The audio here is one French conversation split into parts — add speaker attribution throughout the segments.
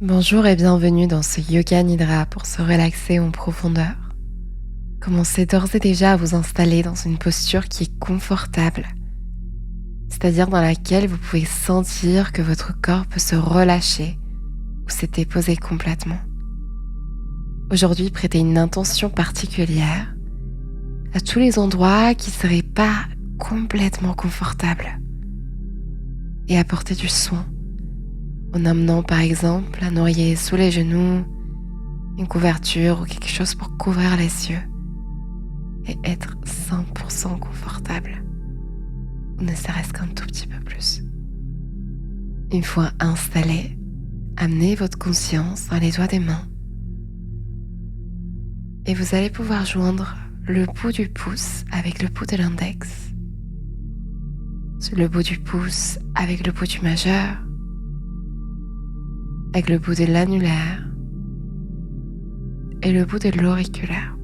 Speaker 1: Bonjour et bienvenue dans ce Yoga Nidra pour se relaxer en profondeur. Commencez d'ores et déjà à vous installer dans une posture qui est confortable, c'est-à-dire dans laquelle vous pouvez sentir que votre corps peut se relâcher ou s'est déposé complètement. Aujourd'hui, prêtez une intention particulière à tous les endroits qui ne seraient pas complètement confortables et apportez du soin en amenant par exemple un oreiller sous les genoux, une couverture ou quelque chose pour couvrir les yeux et être 100% confortable, ou ne serait-ce qu'un tout petit peu plus. Une fois installé, amenez votre conscience dans les doigts des mains et vous allez pouvoir joindre le bout du pouce avec le bout de l'index, le bout du pouce avec le bout du majeur, avec le bout de l'annulaire et le bout de l'auriculaire.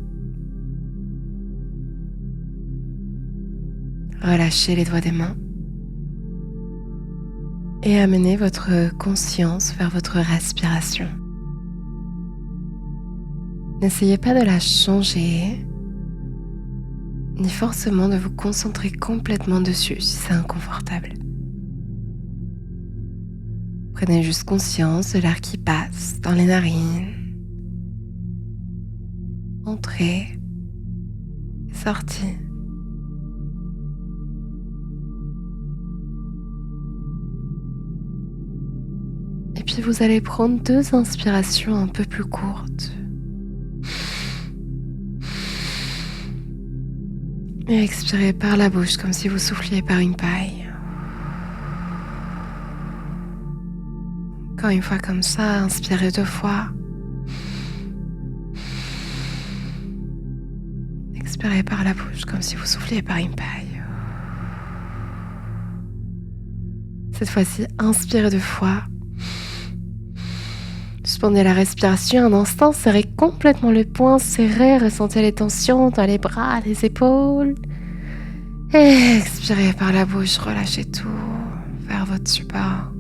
Speaker 1: Relâchez les doigts des mains et amenez votre conscience vers votre respiration. N'essayez pas de la changer, ni forcément de vous concentrer complètement dessus si c'est inconfortable. Prenez juste conscience de l'air qui passe dans les narines, entrée et sortie. Et puis vous allez prendre 2 inspirations un peu plus courtes. Et expirez par la bouche comme si vous souffliez par une paille. Encore une fois comme ça, inspirez 2 fois. Expirez par la bouche comme si vous souffliez par une paille. Cette fois-ci, inspirez 2 fois. Suspendez la respiration un instant, serrez complètement les poings serrés, ressentez les tensions dans les bras, les épaules. Et expirez par la bouche, relâchez tout vers votre support.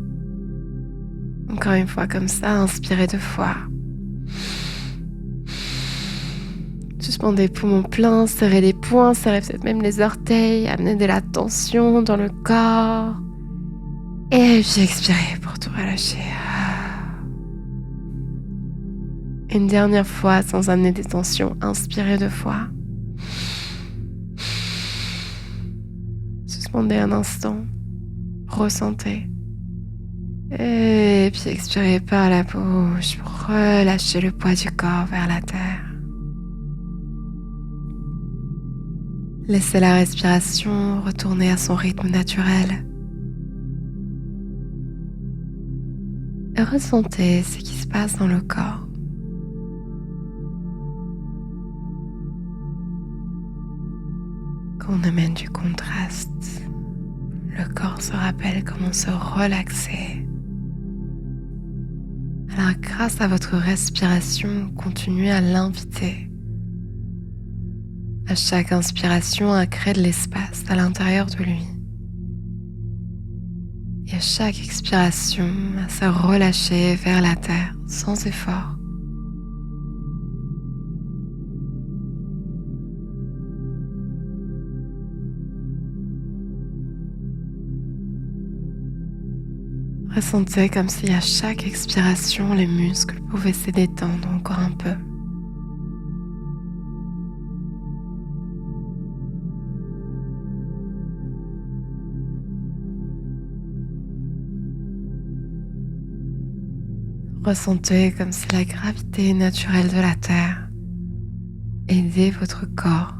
Speaker 1: Encore une fois comme ça, inspirez 2 fois. Suspendez poumons pleins, serrez les poings, serrez peut-être même les orteils, amenez de la tension dans le corps. Et puis expirez pour tout relâcher. Une dernière fois sans amener des tensions, inspirez 2 fois. Suspendez un instant, ressentez. Et puis expirez par la bouche pour relâcher le poids du corps vers la terre. Laissez la respiration retourner à son rythme naturel. Et ressentez ce qui se passe dans le corps. Quand on amène du contraste, le corps se rappelle comment se relaxer. Alors grâce à votre respiration, continuez à l'inviter. À chaque inspiration, à créer de l'espace à l'intérieur de lui. Et à chaque expiration, à se relâcher vers la terre sans effort. Ressentez comme si à chaque expiration, les muscles pouvaient se détendre encore un peu. Ressentez comme si la gravité naturelle de la Terre aidait votre corps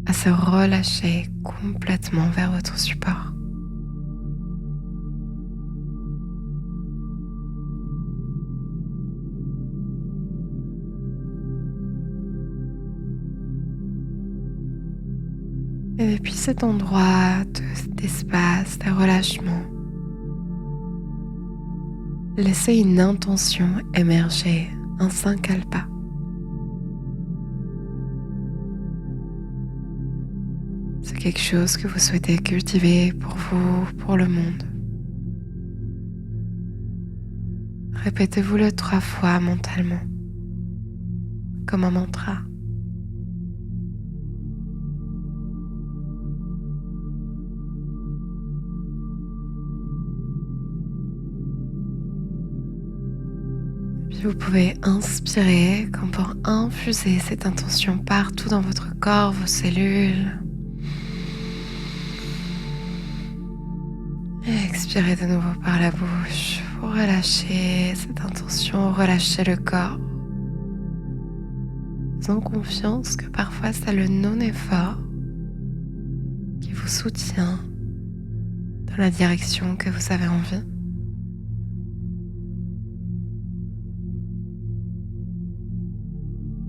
Speaker 1: à se relâcher complètement vers votre support. Et depuis cet endroit d'espace, de relâchement, laissez une intention émerger, un sankalpa. C'est quelque chose que vous souhaitez cultiver pour vous, pour le monde. Répétez-vous-le 3 fois mentalement, comme un mantra. Puis vous pouvez inspirer comme pour infuser cette intention partout dans votre corps, vos cellules. Et expirez de nouveau par la bouche. Vous relâchez cette intention, relâchez le corps. Faisant confiance que parfois c'est le non-effort qui vous soutient dans la direction que vous avez envie.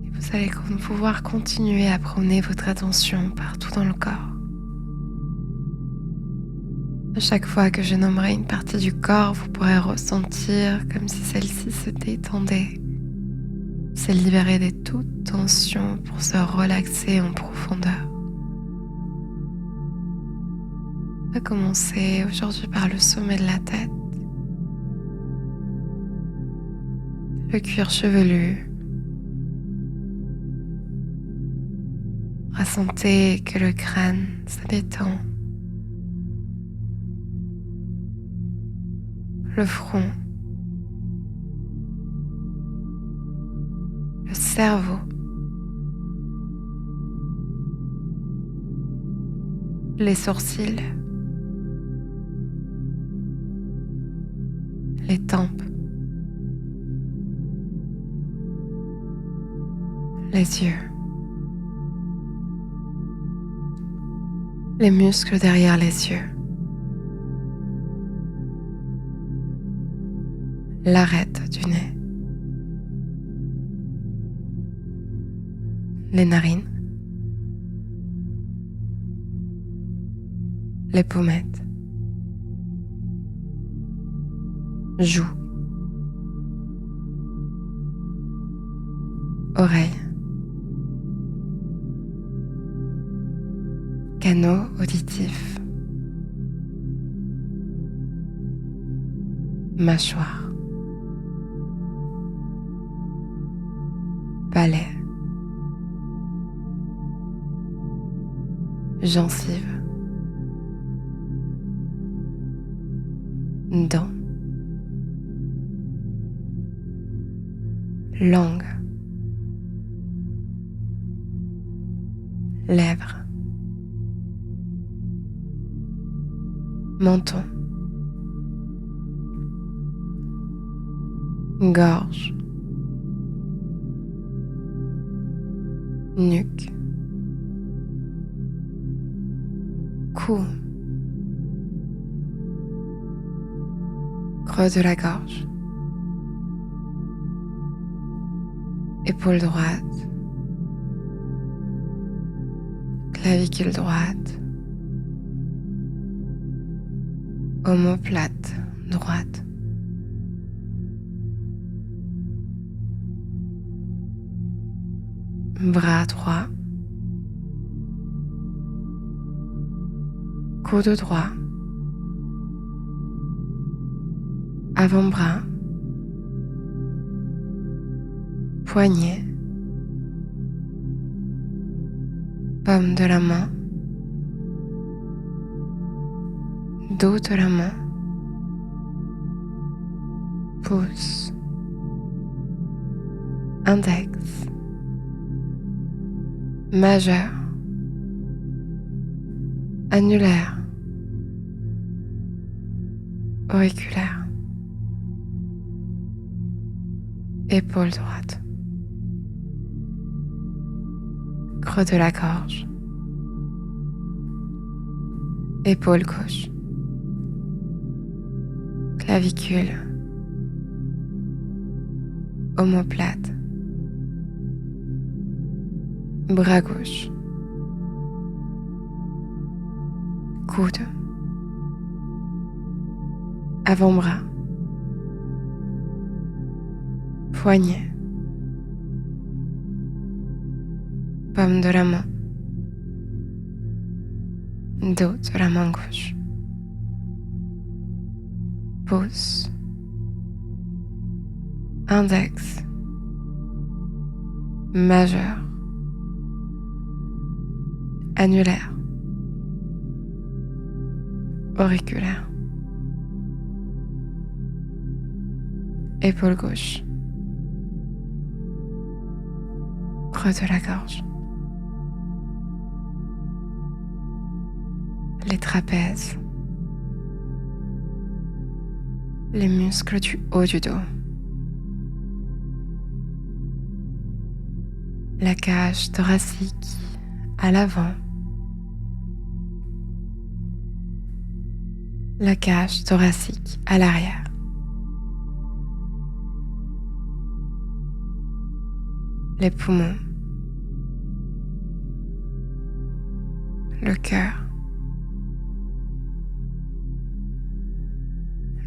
Speaker 1: Et vous allez pouvoir continuer à promener votre attention partout dans le corps. À chaque fois que je nommerai une partie du corps, vous pourrez ressentir comme si celle-ci se détendait, se libérer de toute tension pour se relaxer en profondeur. On va commencer aujourd'hui par le sommet de la tête, le cuir chevelu. Ressentez que le crâne se détend. Le front, le cerveau, les sourcils, les tempes, les yeux, les muscles derrière les yeux, l'arête du nez, les narines, les pommettes, joues, oreilles, canaux auditifs, mâchoire, palais, gencives, dents, langue, lèvres, menton, gorge, nuque, cou, creux de la gorge, épaule droite, clavicule droite, omoplate droite, bras droit, coude droit, avant-bras, poignet, paume de la main, dos de la main, pouce, index, majeur, annulaire, auriculaire, épaule droite, creux de la gorge, épaule gauche, clavicule, omoplate, bras gauche, coude, avant-bras, poignet, paume de la main, dos de la main gauche, pouce, index, majeur, annulaire, auriculaire, épaule gauche, creux de la gorge, les trapèzes, les muscles du haut du dos, la cage thoracique à l'avant, la cage thoracique à l'arrière, les poumons, le cœur,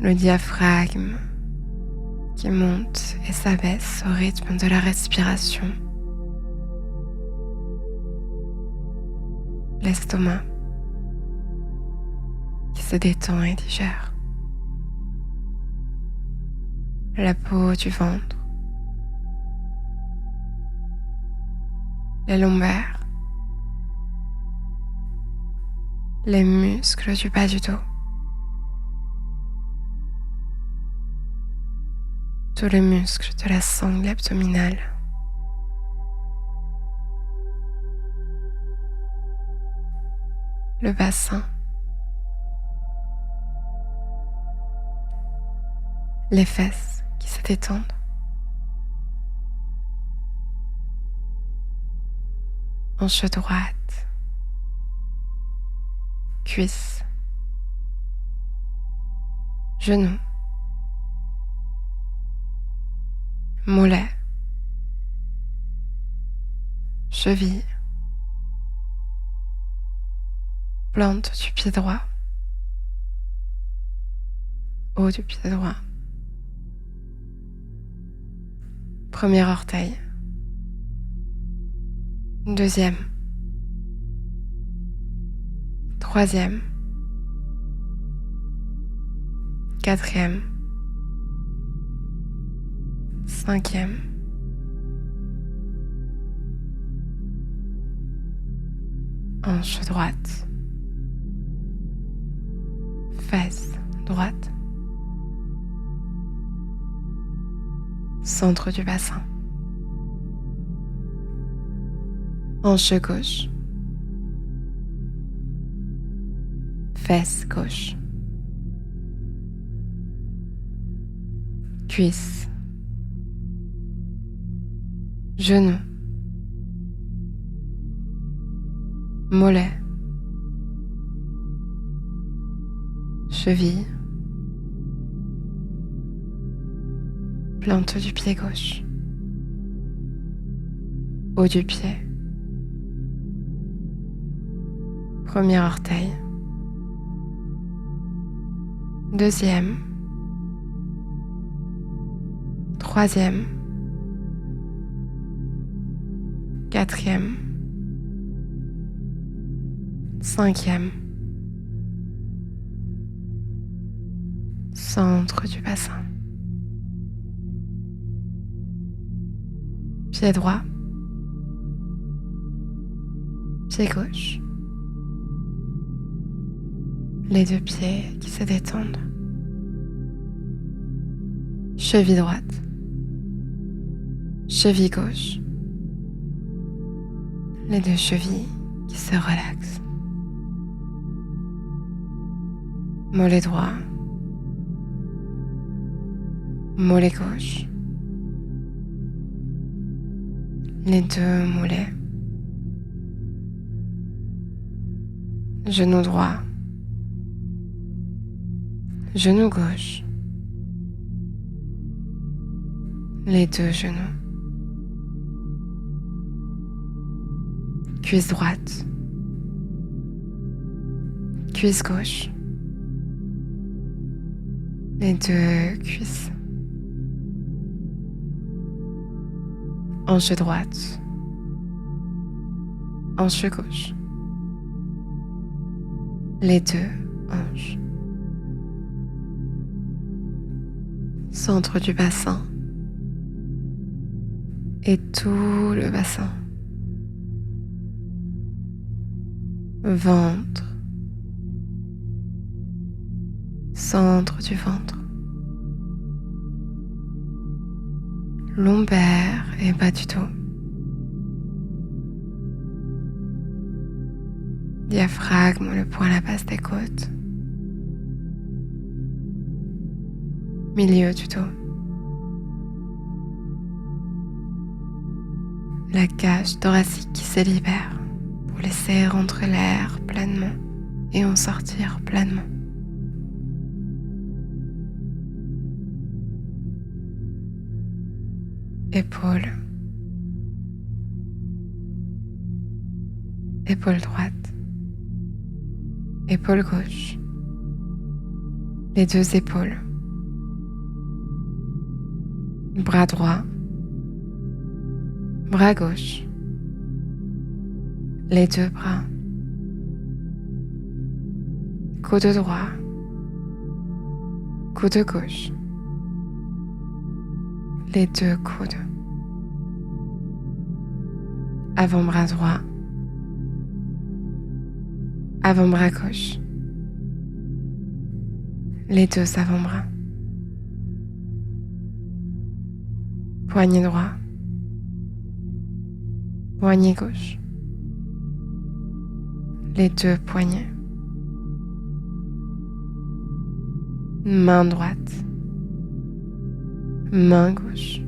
Speaker 1: le diaphragme qui monte et s'abaisse au rythme de la respiration, l'estomac qui se détend et digère, la peau du ventre, les lombaires, les muscles du bas du dos, tous les muscles de la sangle abdominale, le bassin, les fesses qui se détendent, hanche droite, cuisse, genou, mollet, cheville, plante du pied droit, haut du pied droit, premier orteil, deuxième, troisième, quatrième, cinquième, hanche droite, fesse droite, centre du bassin, hanche gauche, fesse gauche, cuisse, genou, mollet, cheville, plante du pied gauche, haut du pied, premier orteil, deuxième, troisième, quatrième, cinquième, centre du bassin, pied droit, pied gauche, les deux pieds qui se détendent, cheville droite, cheville gauche, les deux chevilles qui se relaxent, mollet droit, mollet gauche, les deux mollets, genou droit, genou gauche, les deux genoux, cuisse droite, cuisse gauche, les deux cuisses, hanche droite, hanche gauche, les deux hanches, centre du bassin, et tout le bassin. Ventre, centre du ventre, lombaire et bas du dos, diaphragme, le point à la base des côtes, milieu du dos, la cage thoracique qui se libère pour laisser rentrer l'air pleinement et en sortir pleinement. Épaules, épaule droite, épaule gauche, les deux épaules, bras droit, bras gauche, les deux bras, coude droit, coude gauche, les deux coudes, avant-bras droit, avant-bras gauche, les deux avant-bras, poignet droit, poignet gauche, les deux poignets, main droite, main gauche,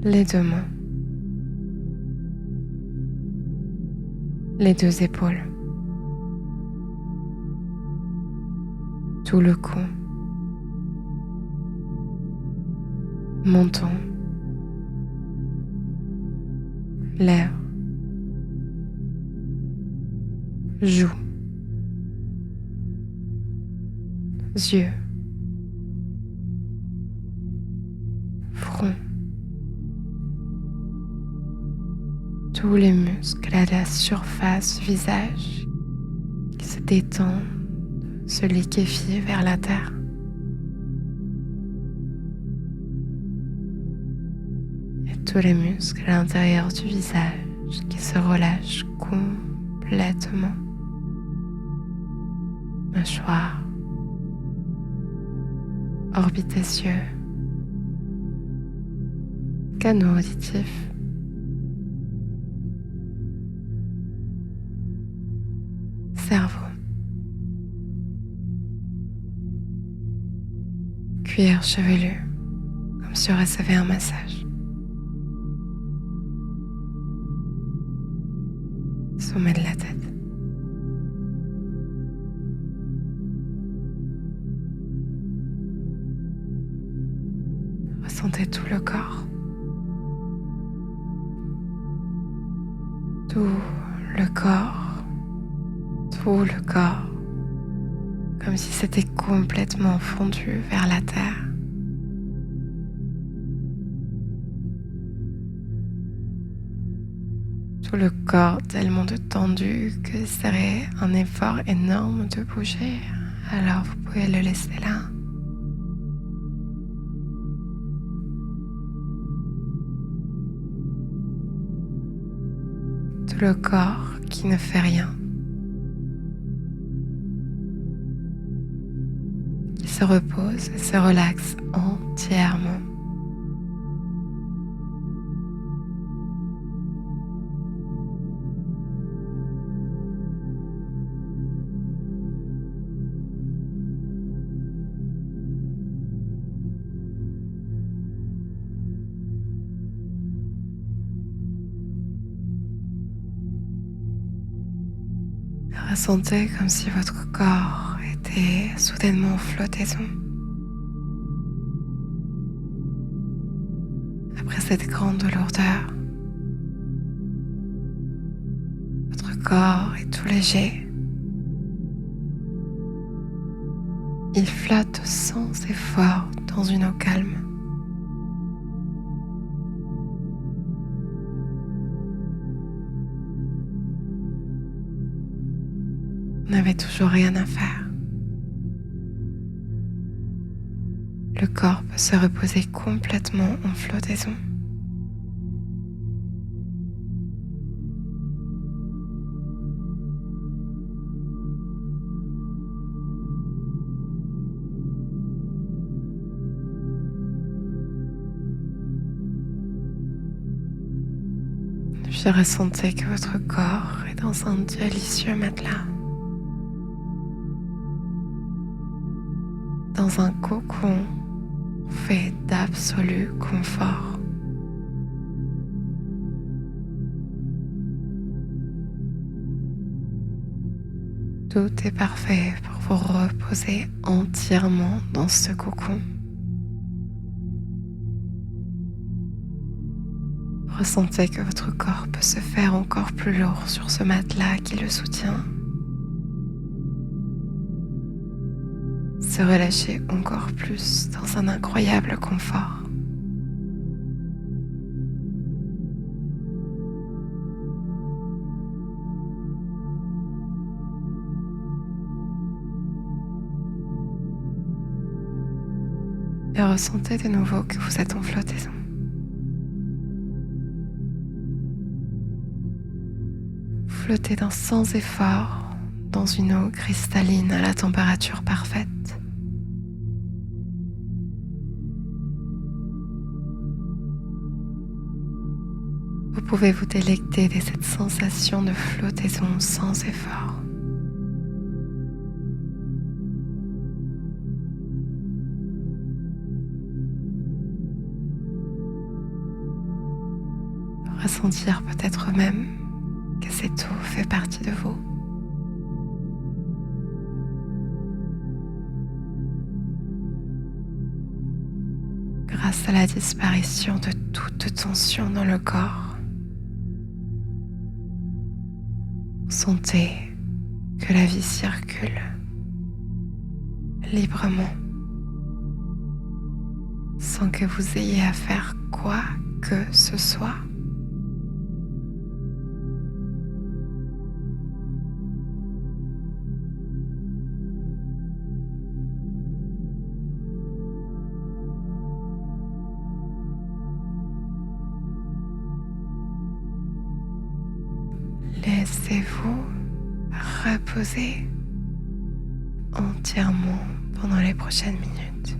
Speaker 1: les deux mains, les deux épaules, tout le cou, menton, lèvres, joues, yeux, front, tous les muscles à la surface du visage qui se détendent, se liquéfient vers la terre. Et tous les muscles à l'intérieur du visage qui se relâchent complètement. Mâchoire, orbite des yeux, canaux auditifs, cerveau, cuir chevelu, comme si on recevait un massage. Sommet de la tête. Ressentez tout le corps. Tout le corps. Tout le corps. Comme si c'était complètement fondu vers la terre. Tout le corps tellement tendu que ce serait un effort énorme de bouger. Alors vous pouvez le laisser là. Tout le corps qui ne fait rien. Qui se repose et se relaxe entièrement. Ressentez comme si votre corps était soudainement en flottaison. Après cette grande lourdeur, votre corps est tout léger. Il flotte sans effort dans une eau calme. Vous n'avez toujours rien à faire. Le corps peut se reposer complètement en flottaison. Puis ressentez que votre corps est dans un délicieux matelas, dans un cocon fait d'absolu confort. Tout est parfait pour vous reposer entièrement dans ce cocon. Ressentez que votre corps peut se faire encore plus lourd sur ce matelas qui le soutient. Se relâcher encore plus dans un incroyable confort. Et ressentez de nouveau que vous êtes en flottaison. Flottez sans effort dans une eau cristalline à la température parfaite. Vous pouvez vous délecter de cette sensation de flottaison sans effort. Ressentir peut-être même que cette eau fait partie de vous. Grâce à la disparition de toute tension dans le corps, sentez que la vie circule librement, sans que vous ayez à faire quoi que ce soit. Laissez-vous reposer entièrement pendant les prochaines minutes.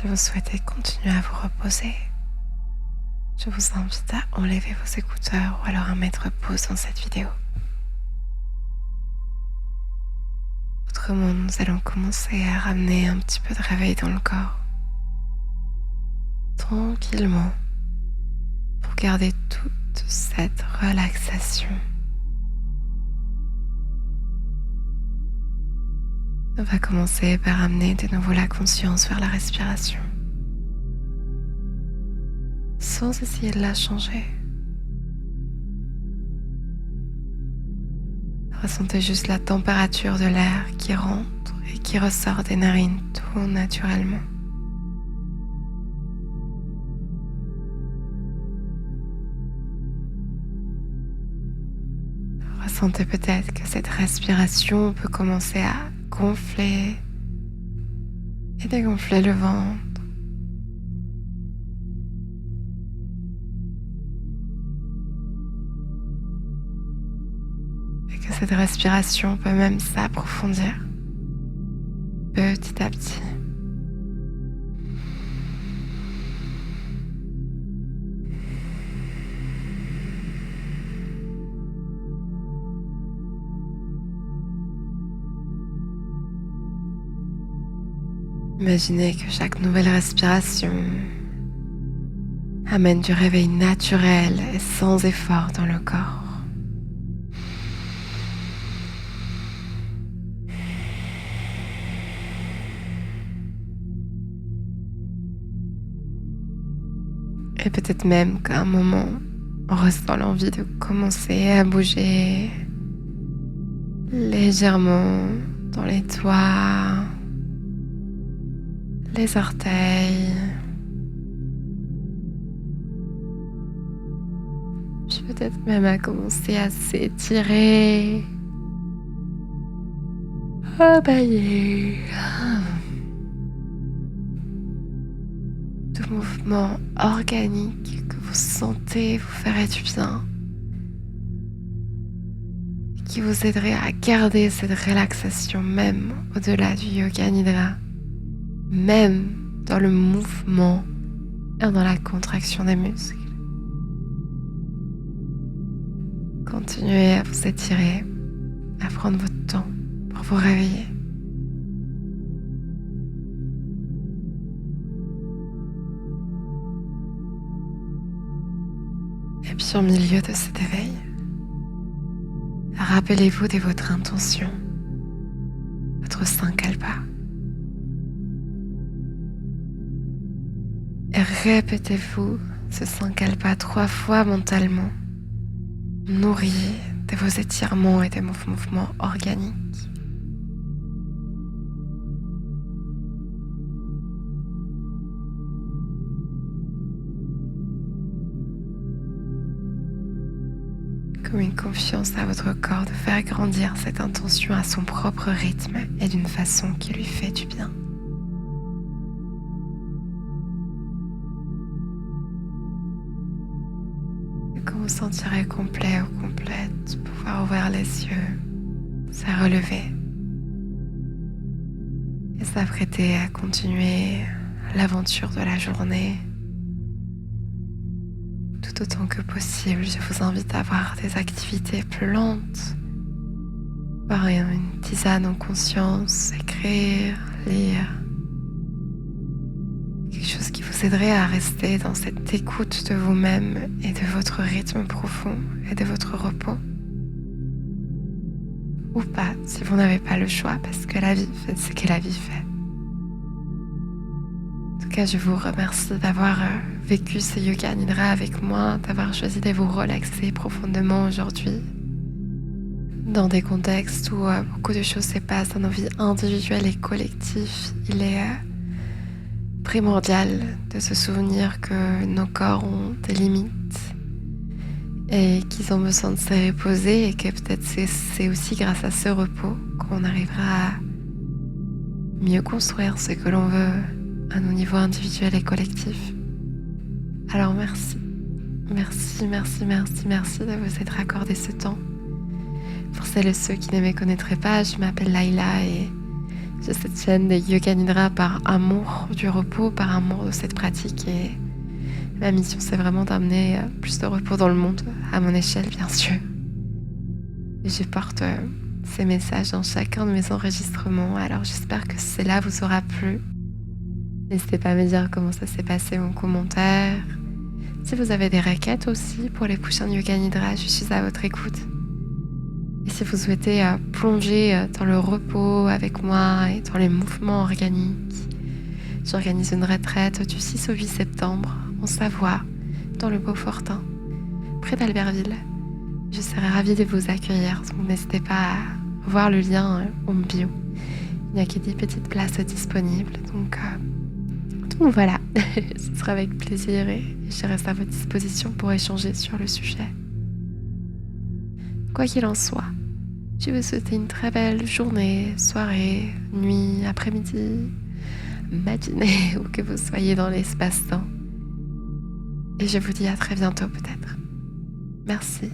Speaker 1: Si vous souhaitez continuer à vous reposer, je vous invite à enlever vos écouteurs ou alors à mettre pause dans cette vidéo. Autrement, nous allons commencer à ramener un petit peu de réveil dans le corps. Tranquillement, pour garder toute cette relaxation. On va commencer par amener de nouveau la conscience vers la respiration, sans essayer de la changer. Ressentez juste la température de l'air qui rentre et qui ressort des narines tout naturellement. Ressentez peut-être que cette respiration peut commencer à gonfler et dégonfler le ventre. Et que cette respiration peut même s'approfondir petit à petit. Imaginez que chaque nouvelle respiration amène du réveil naturel et sans effort dans le corps. Et peut-être même qu'à un moment, on ressent l'envie de commencer à bouger légèrement dans les doigts, les orteils, puis peut-être même à commencer à s'étirer, à bailler. Tout mouvement organique que vous sentez vous ferait du bien, qui vous aiderait à garder cette relaxation même au-delà du yoga nidra, même dans le mouvement et dans la contraction des muscles. Continuez à vous étirer, à prendre votre temps pour vous réveiller. Et puis au milieu de cet éveil, rappelez-vous de votre intention, votre sankalpa. Et répétez-vous ce sankalpa 3 fois mentalement, nourri de vos étirements et de vos mouvements organiques. Comme une confiance à votre corps de faire grandir cette intention à son propre rythme et d'une façon qui lui fait du bien. Et quand vous sentirez complet ou complète, pouvoir ouvrir les yeux, se relever et s'apprêter à continuer l'aventure de la journée. Tout autant que possible, je vous invite à avoir des activités plus lentes, boire une tisane en conscience, écrire, lire. Quelque chose qui vous aiderait à rester dans cette écoute de vous-même et de votre rythme profond et de votre repos. Ou pas, si vous n'avez pas le choix, parce que la vie fait ce que la vie fait. En tout cas, je vous remercie d'avoir vécu ce yoga nidra avec moi, d'avoir choisi de vous relaxer profondément aujourd'hui dans des contextes où beaucoup de choses se passent dans nos vies individuelles et collectives. Il est primordial de se souvenir que nos corps ont des limites et qu'ils ont besoin de se reposer et que peut-être c'est aussi grâce à ce repos qu'on arrivera à mieux construire ce que l'on veut à nos niveaux individuels et collectifs. Alors merci de vous être accordé ce temps. Pour celles et ceux qui ne me connaîtraient pas, je m'appelle Laïla et j'ai cette chaîne de Yoga Nidra par amour du repos, par amour de cette pratique, et ma mission c'est vraiment d'amener plus de repos dans le monde, à mon échelle bien sûr. Et je porte ces messages dans chacun de mes enregistrements, alors j'espère que cela vous aura plu. N'hésitez pas à me dire comment ça s'est passé en commentaire. Si vous avez des requêtes aussi pour les prochains Yoga Nidra, je suis à votre écoute. Et si vous souhaitez plonger dans le repos avec moi et dans les mouvements organiques, j'organise une retraite du 6 au 8 septembre en Savoie, dans le Beaufortin, près d'Albertville. Je serai ravie de vous accueillir, donc n'hésitez pas à voir le lien en bio. Il n'y a que 10 petites places disponibles, donc voilà, ce sera avec plaisir et je reste à votre disposition pour échanger sur le sujet. Quoi qu'il en soit, je vous souhaite une très belle journée, soirée, nuit, après-midi, matinée, où que vous soyez dans l'espace-temps. Et je vous dis à très bientôt peut-être. Merci.